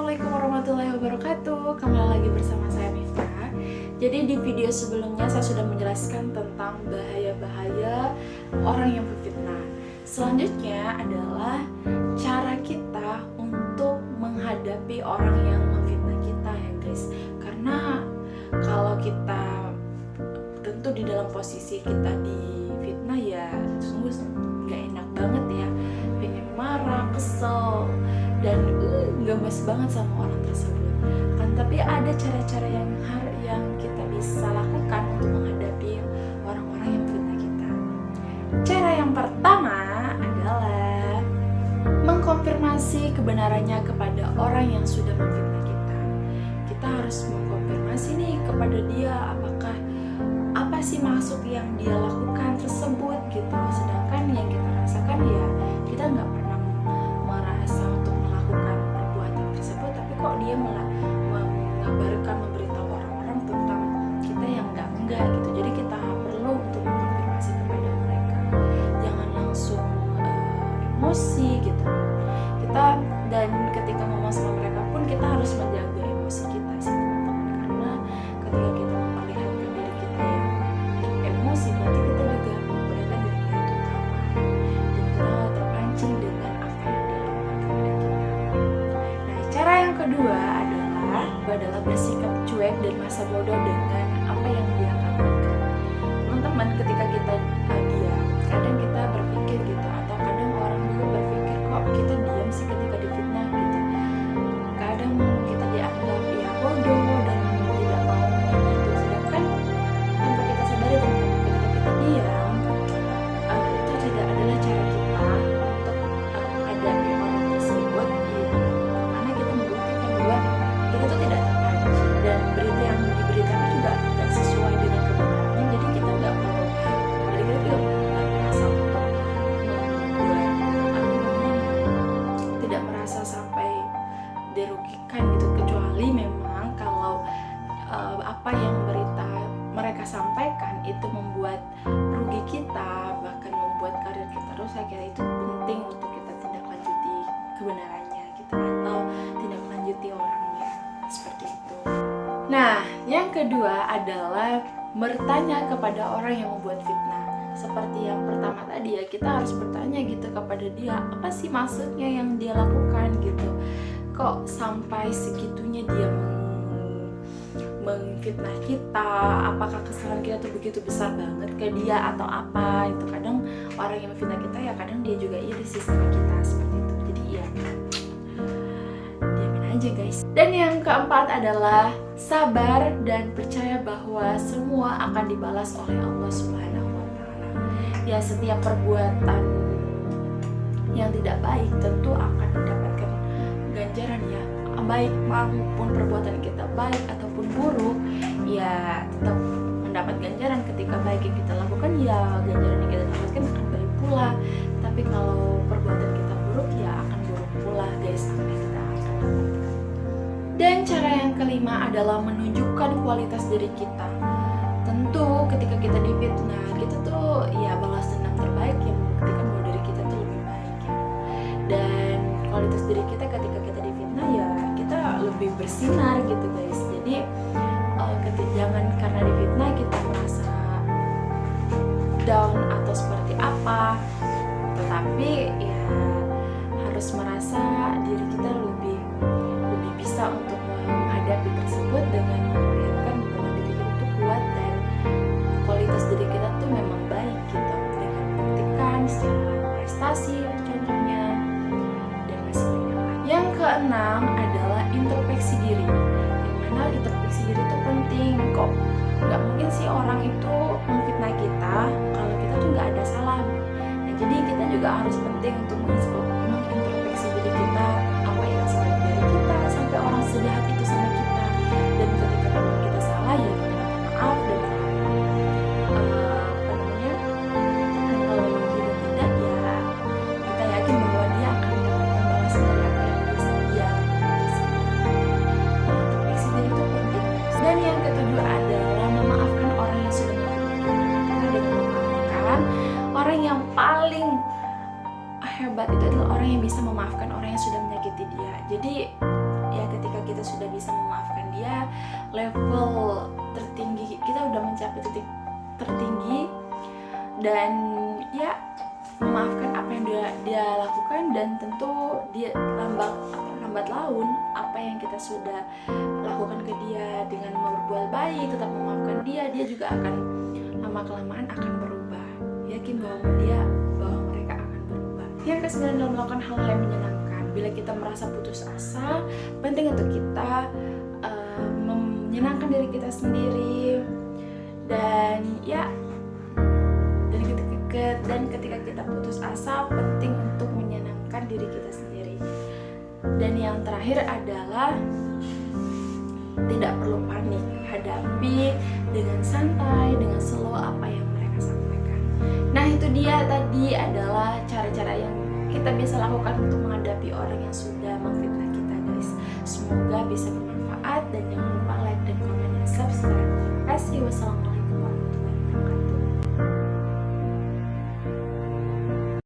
Assalamualaikum warahmatullahi wabarakatuh. Kembali lagi bersama saya Miftah. Jadi di video sebelumnya saya sudah menjelaskan tentang bahaya-bahaya orang yang berfitnah. Selanjutnya adalah cara kita untuk menghadapi orang yang memfitnah kita ya guys. Karena kalau kita tentu di dalam posisi kita difitnah ya sungguh gak enak banget ya. Pengen marah, kesel, dan gemes banget sama orang tersebut kan. Tapi ada cara-cara yang kita bisa lakukan untuk menghadapi orang-orang yang memfitnah kita. Cara yang pertama adalah mengkonfirmasi kebenarannya kepada orang yang sudah memfitnah kita. Kita harus mengkonfirmasi nih kepada dia apakah apa sih maksud yang dia lakukan tersebut gitu. Sedangkan yang kita rasakan ya kita nggak pernah merasa untuk melakukan perbuatan tersebut, tapi kok dia malah mengabarkan, memberitahu orang-orang tentang kita yang enggak gitu. Jadi kita perlu untuk mengkonfirmasi kepada mereka, jangan langsung emosi gitu. Dan ketika ngomong sama mereka pun kita harus menjaga emosi kita sih teman-teman, karena ketika kita memperlihatkan diri kita yang emosi berarti kita juga memperlihatkan diri kita itu kalah dan kita terpancing dengan apa yang dilakukan kepada kita. Nah, cara yang kedua adalah bersikap cuek dan masa bodoh dengan apa yang dia lakukan. Teman-teman, ketika kita diam, kadang kita berpikir gitu, atau kadang orang juga berpikir kok kita diam sih ketika difitnah gitu. Kadang kita dianggap ya bodoh dan tidak mau itu. Sedangkan tanpa kita sadari teman-teman, ketika kita diam itu tidak adalah cara kita untuk menghadapi orang tersebut, karena kita membuktikan bahwa kita tuh tidak terpancing dan berita yang diberitakan juga tidak sesuai dengan kebenarannya. Jadi kita nggak perlu, jadi kita juga nggak merasa untuk tidak merasa sampai dirugikan gitu, kecuali memang kalau apa yang mereka sampaikan itu membuat rugi kita, bahkan membuat karir kita rusak, ya itu penting untuk kita tindak lanjuti kebenarannya gitu, atau tindak lanjuti orangnya seperti itu. Nah, yang kedua adalah bertanya kepada orang yang membuat fitnah. Seperti yang pertama tadi ya, kita harus bertanya gitu kepada dia, apa sih maksudnya yang dia lakukan gitu. Kok sampai segitunya dia memfitnah kita? Apakah kesalahan kita tuh begitu besar banget ke dia atau apa? Itu kadang orang yang memfitnah kita ya kadang dia juga iri sih sama kita seperti itu. Jadi ya diamin aja guys. Dan yang keempat adalah sabar dan percaya bahwa semua akan dibalas oleh Allah Subhanahu wa Ta'ala. Ya, setiap perbuatan yang tidak baik tentu akan mendapatkan ganjaran ya, baik maupun perbuatan kita baik ataupun buruk ya tetap mendapat ganjaran. Ketika baik yang kita lakukan ya ganjaran yang kita dapatkan akan baik pula, tapi kalau perbuatan kita buruk ya akan buruk pula guys, apa yang kita akan lakukan. Dan cara yang kelima adalah menunjukkan kualitas diri kita. Tentu ketika kita difitnah, kita tuh ya balas dendam terbaik yang membuktikan bahwa diri kita tuh lebih baik ya. Dan kualitas diri kita ketika kita difitnah ya kita lebih bersinar gitu guys. Jadi jangan karena difitnah kita merasa down atau seperti apa, tetapi ya harus merasa diri kita lebih bisa untuk menghadapi tersebut dengan memperlihatkan bahwa diri kita tuh kuat dan kualitas diri kita tuh memang baik gitu, dengan membuktikan secara prestasi contohnya dan masih banyak lagi. Yang keenam adalah introspeksi diri, yang mana introspeksi diri itu penting. Kok nggak mungkin sih orang itu memfitnah kita kalau kita tuh nggak ada salah. Nah, jadi kita juga harus penting untuk mengintrospeksi diri kita, apa yang salah dari kita sampai orang sejahat itu sama kita. Dan ketika memang kita salah ya kita minta maaf, dan dan kalau memang kita tidak ya kita yakin bahwa dia akan mendapatkan balasan dari apa yang dia lakukan. Introspeksi diri itu penting. Dan yang ketujuh adalah memaafkan orang yang sudah memfitnah kita, karena dengan memaafkan orang yang paling hebat itu adalah orang yang bisa memaafkan orang yang sudah menyakiti dia. Jadi ya ketika level tertinggi, kita udah mencapai titik tertinggi, dan ya memaafkan apa yang dia lakukan, dan tentu dia lambat laun apa yang kita sudah lakukan ke dia dengan berbuat baik, tetap memaafkan dia juga akan lama kelamaan akan berubah. Yakin bahwa mereka akan berubah. Yang ke-9 adalah melakukan hal yang menyenangkan. Bila kita merasa putus asa, penting untuk kita menyenangkan diri kita sendiri, dan ketika kita putus asa, penting untuk menyenangkan diri kita sendiri. Dan yang terakhir adalah tidak perlu panik, hadapi dengan santai, dengan slow apa yang mereka sampaikan. Nah, itu dia tadi adalah cara-cara yang kita bisa lakukan untuk menghadapi orang yang sudah memfitnah kita, guys. Semoga bisa bermanfaat, dan jangan lupa like dan komen dan subscribe. Terima kasih. Wassalamualaikum.